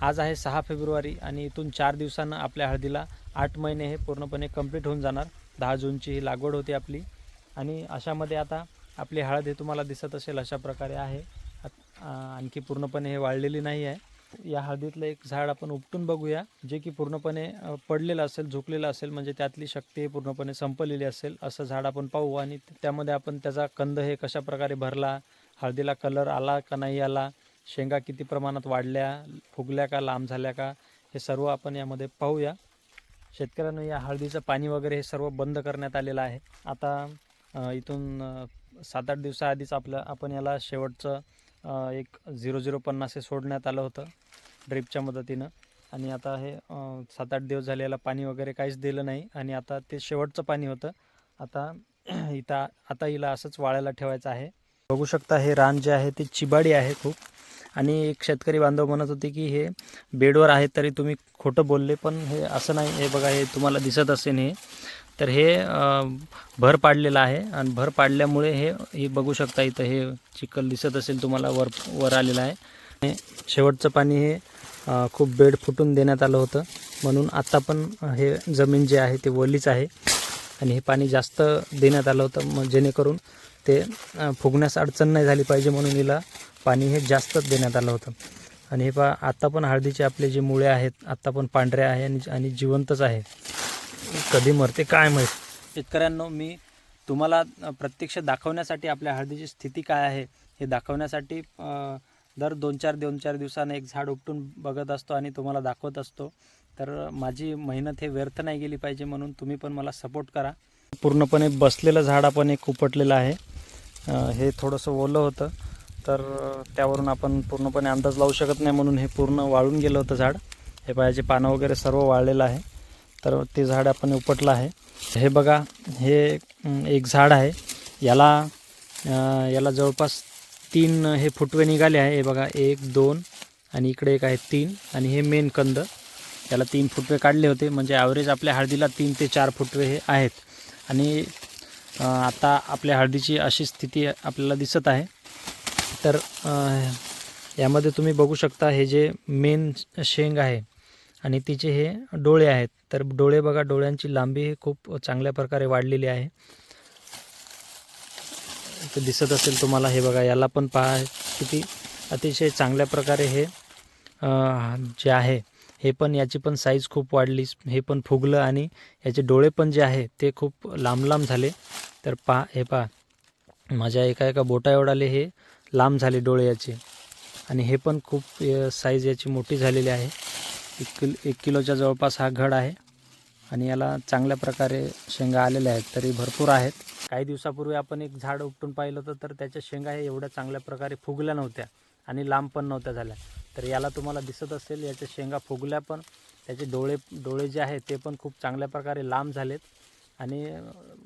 आज आहे 6 फेब्रुवारी आणि इथून 4 दिवसांना आपल्या हळदीला 8 महिने हे पूर्णपणे कंप्लीट होऊन जाणार. 10 जूनची ही लागवड होती आपली आणि अशामध्ये आता आपली हळद हे तुम्हाला दिसत असेल अशा प्रकारे आहे. आणखी पूर्णपणे हे वाळलेली नाही आहे. या हळदीतलं एक झाड आपण उपटून बघूया, जे की पूर्णपणे पडलेलं असेल, झुकलेलं असेल, म्हणजे त्यातली शक्ती पूर्णपणे संपलेली असेल असं झाड आपण पाहू आणि त्यामध्ये आपण त्याचा कंद हे कशा प्रकारे भरला, हळदीला कलर आला का नाही आला, शेंगा किती प्रमाणात वाढल्या, फुगल्या का, लांब झाल्या का, हे सर्व आपण यामध्ये पाहूया. शेतकऱ्यांना या हळदीचं पाणी वगैरे हे सर्व बंद करण्यात आलेलं आहे. आता इथून 7-8 दिवसाआधीच आपण याला शेवटचं एक 0050 हे सोडण्यात आलं होतं ड्रिपच्या मदतीनं आणि आता हे 7-8 दिवस झाले याला पाणी वगैरे काहीच दिलं नाही आणि आता ते शेवटचं पाणी होतं. आता हिला असंच वाळायला ठेवायचं आहे. बघू शकता हे रान जे आहे ते चिबाडी आहे खूप आणि एक शेतकरी बांधव म्हणत होते की हे बेडवर आहे तरी तुम्ही खोटं बोलले, पण हे असं नाही. हे बघा, हे तुम्हाला दिसत असेल हे, तर हे भर पाडलेलं आहे आणि भर पाडल्यामुळे हे बघू शकता इथं हे चिखल दिसत असेल तुम्हाला वर आलेलं आहे. शेवटचं पाणी हे खूप बेड फुटून देण्यात आलं होतं, म्हणून आता पण हे जमीन जे आहे ते ओलीच आहे आणि हे पाणी जास्त देण्यात आलं होतं जेणेकरून ते फुगण्यास अडचण नाही झाली पाहिजे, म्हणून हिला पाणी हे जास्तच देण्यात आलं होतं. आणि हे पहा, आत्ता पण हळदीचे आपले जे मुळे आहेत आत्ता पण पांढऱ्या आहे आणि जिवंतच आहे. कधी मरते काय माहीत. शेतकऱ्यांनो, मी तुम्हाला प्रत्यक्ष दाखवण्यासाठी आपल्या हळदीची स्थिती काय आहे हे दाखवण्यासाठी दर 2-4 दिवसांनी एक झाड उपटून बघत असतो आणि तुम्हाला दाखवत असतो. तर माझी मेहनत हे व्यर्थ नाही गेली पाहिजे, म्हणून तुम्ही पण मला सपोर्ट करा. पूर्णपणे बसलेलं झाड आपण एक उपटलेलं आहे. हे थोडंसं ओलं होतं, तर त्यावरून आपण पूर्णपणे अंदाज लावू शकत नाही, म्हणून हे पूर्ण वाळून गेलं होतं झाड. हे पायाचे पानं वगैरे सर्व वाळलेलं आहे, तर ते झाड आपण उपटलं आहे. हे बघा, हे एक झाड आहे. याला जवळपास 3 हे फुटवे निघाले आहे. हे बघा, 1, 2 आणि इकडे एक आहे 3 आणि हे मेन कंद. याला 3 फुटवे काढले होते, म्हणजे ॲव्हरेज आपल्या हळदीला 3 ते 4 फुटवे हे आहेत. आणि आता आपल्या हळदीची अशी स्थिती आपल्याला दिसत आहे. तर यामध्ये तुम्ही बघू शकता हे जे मेन शेंग आहे आणि तिचे हे डोळे आहेत. तर डोळे बघा, डोळ्यांची लांबी हे खूप चांगल्या प्रकारे वाढलेली आहे. ते दिसत असेल तुम्हाला. हे बघा, याला पण पहा किती अतिशय चांगल्या प्रकारे हे जे आहे हे पण, याची पण साईज खूप वाढली. हे पण फुगलं आणि याचे डोळे पण जे आहे ते खूप लांब लांब झाले. तर हे पहा, माझ्या एका बोटा एवढाले हे लांब झाले डोळे याचे आणि हे पण खूप साईज याची मोठी झालेली आहे. 1 किलोच्या जवळपास हा घड आहे आणि याला चांगल्या प्रकारे शेंगा आलेल्या आहेत, तरी भरपूर आहेत. काही दिवसापूर्वी आपण एक झाड उपटून पाहिलं होतं, तर त्याच्या शेंगा हे एवढ्या चांगल्या प्रकारे फुगल्या नव्हत्या आणि लांब पण नव्हत्या झाल्या. तर याला तुम्हाला दिसत असेल याच्या शेंगा फुगल्या पण, त्याचे डोळे जे आहेत ते पण खूप चांगल्या प्रकारे लांब झालेत आणि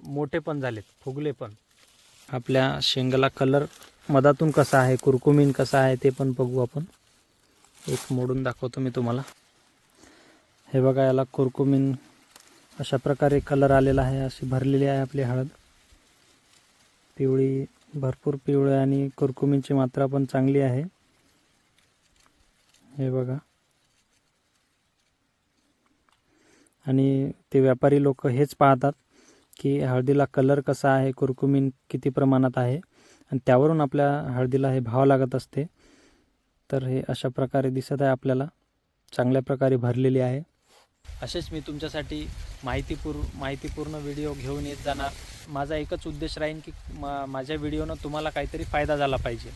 मोठे पण झालेत, फुगले पण. आपल्या शेंगाला कलर मधातून कसा आहे, कुरकुमीन कसा आहे ते पण बघू आपण. एक मोडून दाखवतो मी तुम्हाला. हे बघा, याला कुरकुमीन अशा प्रकारे कलर आलेला आहे. अशी भरलेली आहे आपली हळद, पिवळी, भरपूर पिवळी आणि कुरकुमीनची मात्रा पण चांगली आहे. हे बघा, आणि ते व्यापारी लोक हेच पाहतात की हळदीला कलर कसा आहे, कुरकुमीन किती प्रमाणात आहे आणि त्यावरून आपल्या हळदीला हे भाव लागत असते. तर हे अशा प्रकारे दिसत आहे आपल्याला, चांगल्या प्रकारे भरलेली आहे. असेच मी तुमच्यासाठी माहितीपूर्ण व्हिडिओ घेऊन येत जाणार. माझा एकच उद्देश राहील की माझ्या व्हिडिओनं तुम्हाला काहीतरी फायदा झाला पाहिजे.